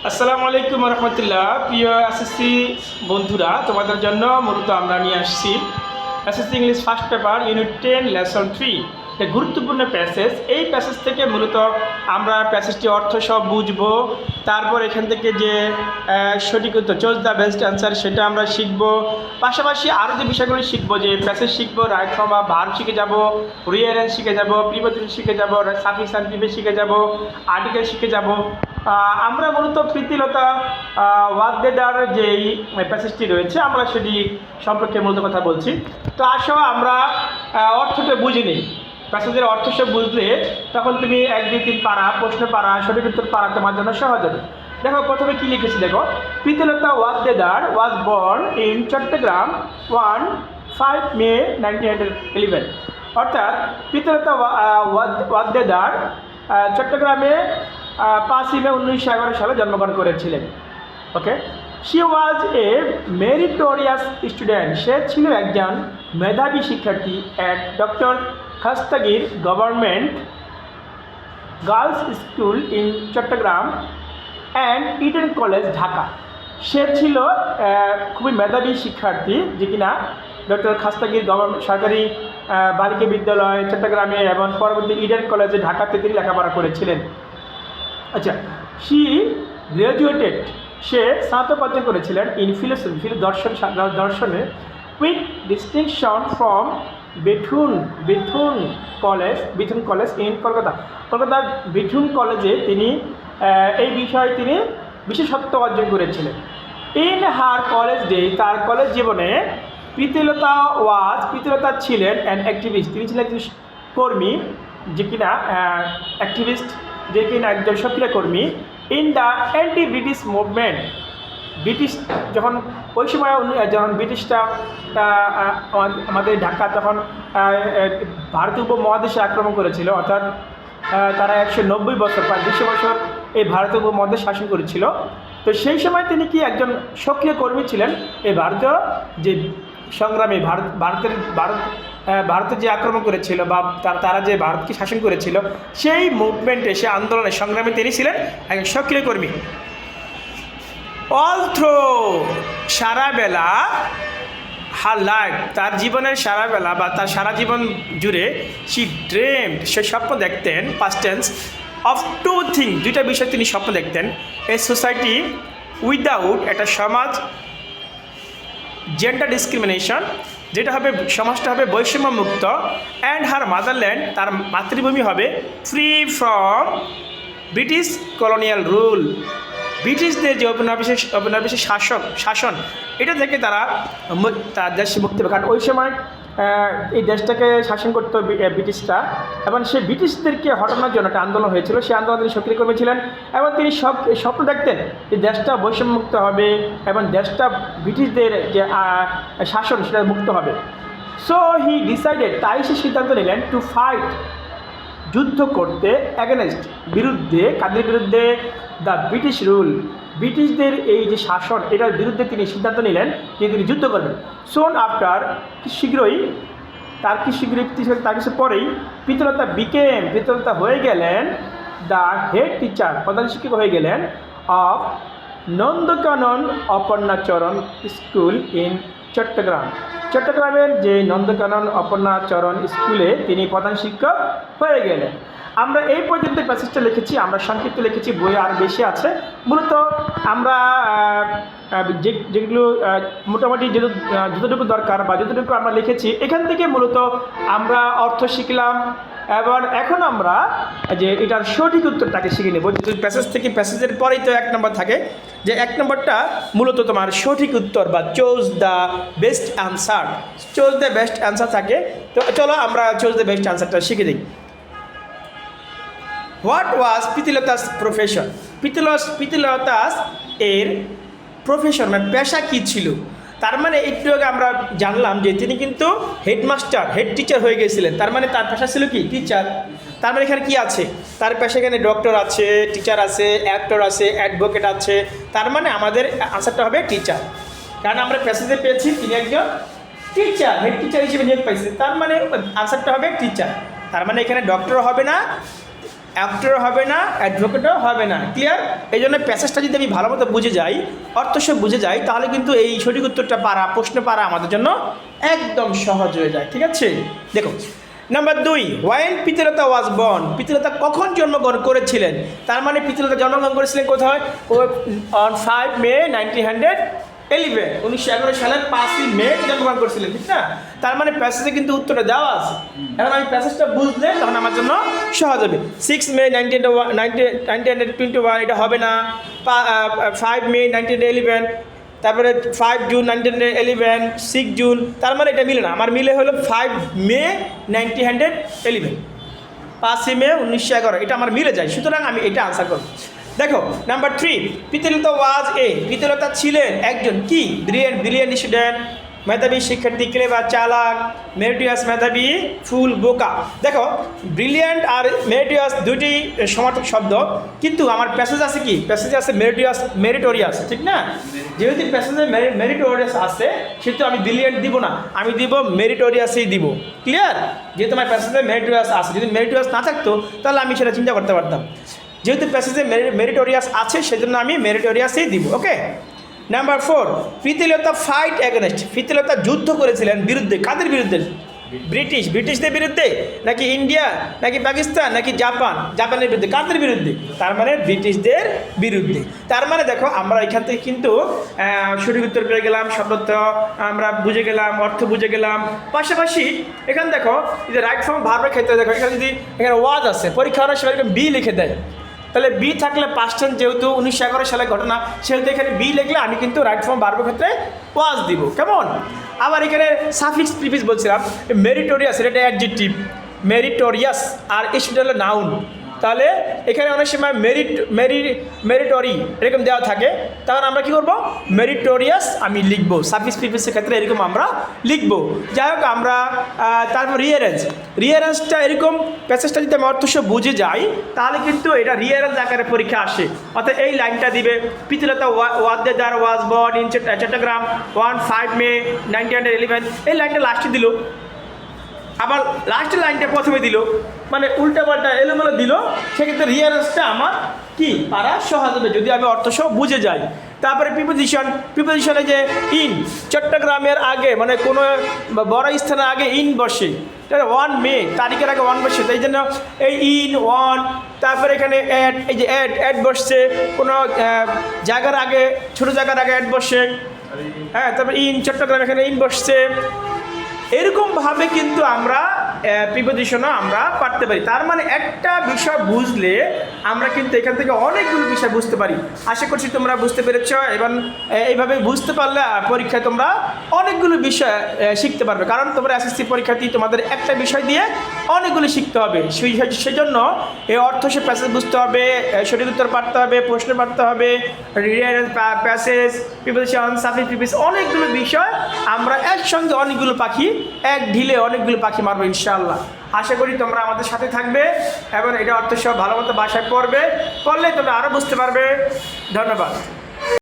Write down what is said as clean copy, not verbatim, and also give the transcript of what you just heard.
আসসালামু আলাইকুম রহমতুল্লাহ। প্রিয় এসএসসি বন্ধুরা, তোমাদের জন্য মূলত আমরা নিয়ে আসছি SSC English first paper unit 10 lesson 3 একটা গুরুত্বপূর্ণ প্যাসেজ। এই প্যাসেজ থেকে মূলত আমরা প্যাসেজটি অর্থ সব বুঝবো, তারপর এখান থেকে যে সঠিক উত্তর চুজ দ্য বেস্ট অ্যান্সার সেটা আমরা শিখবো। পাশাপাশি আরও যে বিষয়গুলো শিখবো, যে প্যাসেজ শিখবো, রাইট ফর্ম বা ভার্ব শিখে যাবো, রিয়ারেন্স শিখে যাবো, প্রিপোজিশন শিখে যাবো, সাফিক্স অ্যান্ড প্রিফিক্স শিখে যাবো, আর্টিকেল শিখে যাবো। আমরা মূলত প্রীতিলতা ওয়াদ্দেদার যেই প্যাসেজটি রয়েছে আমরা সেটি সম্পর্কে মূলত কথা বলছি। তো আসো আমরা অর্থটা বুঝে নিই। প্যাসেজের অর্থ সব বুঝলে তখন তুমি 1, 2, 3 পারা, প্রশ্ন পারা, সঠিক উত্তর পারা তোমার জন্য সহজ হবে। দেখো প্রথমে কি লিখেছি, দেখো Pritilata Waddedar was born in Chittagong 5 May 1911। অর্থাৎ প্রীতিলতা ওয়াদ্দেদার চট্টগ্রামে 5 মে 1911 সালে জন্মগ্রহণ করেছিলেন। Okay, she was a meritorious student. সে ছিল একজন মেধাবী শিক্ষার্থী at doctor Khastagir government girls school in Chattogram and Eden college, Dhaka. সে ছিল খুবই মেধাবী শিক্ষার্থী, যে কিনা ডক্টর খাস্তাগির গভর্নমেন্ট সরকারি বালিকা বিদ্যালয় চট্টগ্রামে এবং পরবর্তী ইডেন কলেজে ঢাকাতে তিনি লেখাপড়া করেছিলেন। আচ্ছা, শি গ্রাজুয়েটেড, সে স্নাতক অর্জন করেছিলেন ইন ফিলোসফি, দর্শনে, with distinction from Bethune college in কলকাতার বেথুন কলেজে তিনি এই বিষয়ে তিনি বিশেষত্ব অর্জন করেছিলেন। ইন হার কলেজ ডে, তার কলেজ জীবনে প্রীতিলতা ছিলেন অ্যান অ্যাক্টিভিস্ট, তিনি ছিলেন একজন কর্মী, যে কিনা অ্যাক্টিভিস্ট, যে কিনা একজন সক্রিয় কর্মী in the anti British movement. British যখন ওই সময় যখন ব্রিটিশরা আমাদের ঢাকা তখন ভারতীয় উপমহাদেশে আক্রমণ করেছিল, অর্থাৎ তারা 190 বছর, প্রায় 200 বছর এই ভারতীয় উপমহাদেশ শাসন করেছিল। তো সেই সময় তিনি কি একজন সক্রিয় কর্মী ছিলেন এই ভারতীয় যে সংগ্রামে, ভারতে যে আক্রমণ করেছিল বা তারা যে ভারতকে শাসন করেছিল সেই মুভমেন্টে, সে আন্দোলনে, সংগ্রামে তিনি ছিলেন একজন সক্রিয় কর্মী। অল থ্রো, সারাবেলা, হার লাইফ, তার জীবনের সারাবেলা বা তার সারা জীবন জুড়ে, সে স্বপ্ন দেখতেন, পাস্ট টেন্স, অফ 2 থিং, 2টা বিষয় তিনি স্বপ্ন দেখতেন। এ সোসাইটি উইদাউট, একটা সমাজ, জেন্ডার ডিসক্রিমিনেশন, যেটা হবে সমাজটা হবে বৈষম্য মুক্ত, অ্যান্ড হার মাদারল্যান্ড, তার মাতৃভূমি হবে free from British colonial rule, ব্রিটিশদের যে ঔপনিবেশিক শাসন এটা থেকে তার দেশে মুক্তি পাবে। কারণ ওই সময় এই দেশটাকে শাসন করতো ব্রিটিশরা, এবং সেই ব্রিটিশদেরকে হটানোর জন্য একটা আন্দোলন হয়েছিল। সেই আন্দোলনে তিনি সক্রিয় কর্মী ছিলেন এবং তিনি স্বপ্ন দেখতেন যে দেশটা বৈষম্যমুক্ত হবে এবং দেশটা ব্রিটিশদের যে শাসন সেটা মুক্ত হবে। সো হি ডিসাইডেড, তাই সে সিদ্ধান্ত নিলেন টু ফাইট, যুদ্ধ করতে, অ্যাগেনস্ট, বিরুদ্ধে, কাদের বিরুদ্ধে? দ্য ব্রিটিশ রুল, ব্রিটিশদের এই যে শাসন এটার বিরুদ্ধে তিনি সিদ্ধান্ত নিলেন যে তিনি যুদ্ধ করবেন। সোন আফটার, তার কিছু পরেই প্রীতিলতা হয়ে গেলেন দ্য হেড টিচার, প্রধান শিক্ষক হয়ে গেলেন of Nandankanan Aparnacharan school in চট্টগ্রামের যে নন্দকানন অপর্ণাচরণ স্কুলে তিনি প্রধান শিক্ষক হয়ে গেলেন। আমরা এই পর্যন্ত প্যাসেজটা লিখেছি, আমরা সংক্ষিপ্ত লিখেছি, বই আর বেশি আছে। মূলত আমরা যেগুলো মোটামুটি যতটুকু দরকার বা যতটুকু আমরা লিখেছি এখান থেকে মূলত আমরা অর্থ শিখলাম, এবং এখন আমরা যে এটার সঠিক উত্তরটাকে শিখে নেব। প্যাসেজ থেকে, প্যাসেজের পরেই তো 1 নম্বর থাকে, যে 1 নম্বরটা মূলত তোমার সঠিক উত্তর বা চুজ দ্য বেস্ট অ্যান্সার থাকে। তো চলো আমরা চুজ দ্য বেস্ট অ্যান্সারটা শিখে দিই। What was Pritilata's profession? Pritilata's এর প্রফেশন মানে পেশা কী ছিল? তার মানে একটু আগে আমরা জানলাম যে তিনি কিন্তু হেড টিচার হয়ে গেছিলেন। তার মানে তার পেশা ছিল কি? টিচার। তার মানে এখানে কি আছে? তার পেশা এখানে ডক্টর আছে, টিচার আছে, অ্যাক্টর আছে, অ্যাডভোকেট আছে। তার মানে আমাদের আনসারটা হবে টিচার, কারণ আমরা পেশাতে পেয়েছি তিনি একজন টিচার, হেড টিচার হিসেবে নিয়োগ পাইছে। তার মানে আনসারটা হবে টিচার। তার মানে এখানে ডক্টর হবে না, অ্যাক্টরও হবে না, অ্যাডভোকেটও হবে না। ক্লিয়ার? এই জন্য প্যাসেজটা যদি আমি ভালো মতো বুঝে যাই, অর্থ সব বুঝে যাই, তাহলে কিন্তু এই সঠিক উত্তরটা পারা, প্রশ্ন পারা আমাদের জন্য একদম সহজ হয়ে যায়। ঠিক আছে, দেখো নাম্বার 2, ওয়াইন পিতৃলতা ওয়াজ বর্ন, পিতৃলতা কখন জন্মগ্রহণ করেছিলেন? তার মানে পিতৃলতা জন্মগ্রহণ করেছিলেন কোথায়? অন 5 মে 1911, 1911 সালের 5ই মে জন্মগ্রহণ করেছিলেন, ঠিক না? তার মানে প্যাসেজে কিন্তু উত্তরটা দেওয়া আছে। এখন আমি প্যাসেজটা বুঝলে তখন আমার জন্য সহজ হবে। 6 মে 1921 এটা হবে না। 5 মে 1911, তারপরে 5 জুন 1911, 6 জুন, তার মানে এটা মিলে না। আমার মিলে হলো 5 মে 1911, 5ই মে 1911, এটা আমার মিলে যায়। সুতরাং আমি এটা আনসার করব। দেখো নাম্বার 3, পিতৃলতা ওয়াজ পিতৃলতা ছিলেন একজন কি? ব্রিলিয়ান্ট স্টুডেন্ট, মেধাবী শিক্ষার্থী, ক্লেভার চালাক, মেরিটিয়াস মেধাবী, ফুল বোকা। দেখো ব্রিলিয়ান্ট আর মেরিটিয়াস দুটি সমার্থক শব্দ, কিন্তু আমার প্যাসেজ আছে কি? প্যাসেজে আছে মেরিটোরিয়াস, ঠিক না? যেহেতু প্যাসেজে মেরিটোরিয়াস আছে, সেহেতু আমি ব্রিলিয়ান্ট দিব না, আমি দিব মেরিটোরিয়াসই দিব। ক্লিয়ার? যেহেতু আমার প্যাসেজে মেরিটোরিয়াস আছে, যদি মেরিটোরিয়াস না থাকতো তাহলে আমি সেটা চিন্তা করতে পারতাম। যেহেতু প্যাসেজে মেরিটোরিয়াস আছে, সেজন্য আমি মেরিটোরিয়াসই দিব। ওকে, নাম্বার 4, পিতৃলতা ফাইট অ্যাগেনস্ট, পিতৃলতা যুদ্ধ করেছিলেন বিরুদ্ধে। কাদের বিরুদ্ধে? ব্রিটিশদের বিরুদ্ধে, নাকি ইন্ডিয়া, নাকি পাকিস্তান, নাকি জাপানের বিরুদ্ধে? কাদের বিরুদ্ধে? তার মানে ব্রিটিশদের বিরুদ্ধে। তার মানে দেখো আমরা এখান থেকে কিন্তু সঠিক উত্তর পেয়ে গেলাম, শব্দ আমরা বুঝে গেলাম, অর্থ বুঝে গেলাম। পাশাপাশি এখানে দেখো যে রাইট ফর্ম ভার্বের ক্ষেত্রে দেখো এখানে যদি এখানে ওয়াজ আছে, পরীক্ষা অনেক সময় বি লিখে দেয়, তাহলে বি থাকলে পাস্ট টেন্স, যেহেতু 1911 সালের ঘটনা, সেহেতু এখানে বি লিখলে আমি কিন্তু রাইট ফর্ম ভার্বের ক্ষেত্রে ওয়াজ দিব। কেমন? আবার এখানে সাফিক্স প্রিফিক্স বলছিলাম, মেরিটোরিয়াস এটা অ্যাডজেক্টিভ, মেরিটোরিয়াস, আর এটা হলো নাউন। তাহলে এখানে অনেক সময় মেরিটরি এরকম দেওয়া থাকে, তখন আমরা কী করবো? মেরিটোরিয়াস আমি লিখবো, সাফিক্স প্রিফিক্সের ক্ষেত্রে এরকম আমরা লিখবো। যাই হোক, আমরা তারপর রিয়ারেন্সটা এরকম, প্যাসেজটা যদি আমি অর্থসহ বুঝে যাই, তাহলে কিন্তু এটা রিয়ারেন্স আকারে পরীক্ষা আসে। অর্থাৎ এই লাইনটা দিবে, Pritilata Waddedar was born in Chittagong 5 May 1911, এই লাইনটা লাস্টে দিল, আবার লাস্টের লাইনটা প্রথমে দিল, মানে উল্টাপাল্টা এলোমেলো দিল। সেক্ষেত্রে রিয়ারেন্সটা আমার কি পারা সহজ হবে যদি আমি অর্থসহ বুঝে যাই। তারপরে প্রিপোজিশনে যে ইন, চট্টগ্রামের আগে মানে কোনো বড় স্থানের আগে ইন বসে, 1 মে তারিখের আগে 1 বসে, তাই জন্য এই ইন 1, তারপরে এখানে অ্যাড, এই যে অ্যাড বসছে, কোনো জায়গার আগে, ছোটো জায়গার আগে অ্যাড বসে, হ্যাঁ, তারপরে ইন চট্টগ্রাম, এখানে ইন বসছে। এরকমভাবে কিন্তু আমরা প্রিপোজিশনও আমরা পারতে পারি। তার মানে একটা বিষয় বুঝলে আমরা কিন্তু এখান থেকে অনেকগুলো বিষয় বুঝতে পারি। আশা করছি তোমরা বুঝতে পেরেছ, এবং এইভাবে বুঝতে পারলে পরীক্ষায় তোমরা অনেকগুলো বিষয় শিখতে পারবে। কারণ তোমরা এসএসসি পরীক্ষার্থী, তোমাদের একটা বিষয় দিয়ে অনেকগুলো শিখতে হবে। সেজন্য এই অর্থ সে প্যাসেজ বুঝতে হবে, সঠিক উত্তর পারতে হবে, প্রশ্ন পারতে হবে, প্যাসেজ, প্রিপোজিশন, সাফিক্স প্রিফিক্স, অনেকগুলো বিষয় আমরা একসঙ্গে অনেকগুলো পাখি এক ঢিলে অনেকগুলো পাখি মারবো ইনশাআল্লাহ। আশা করি তোমরা আমাদের সাথে থাকবে এবং এটা অর্থ সব ভালো মতো বাসায় পড়বে, পড়লে তোমরা আরও বুঝতে পারবে। ধন্যবাদ।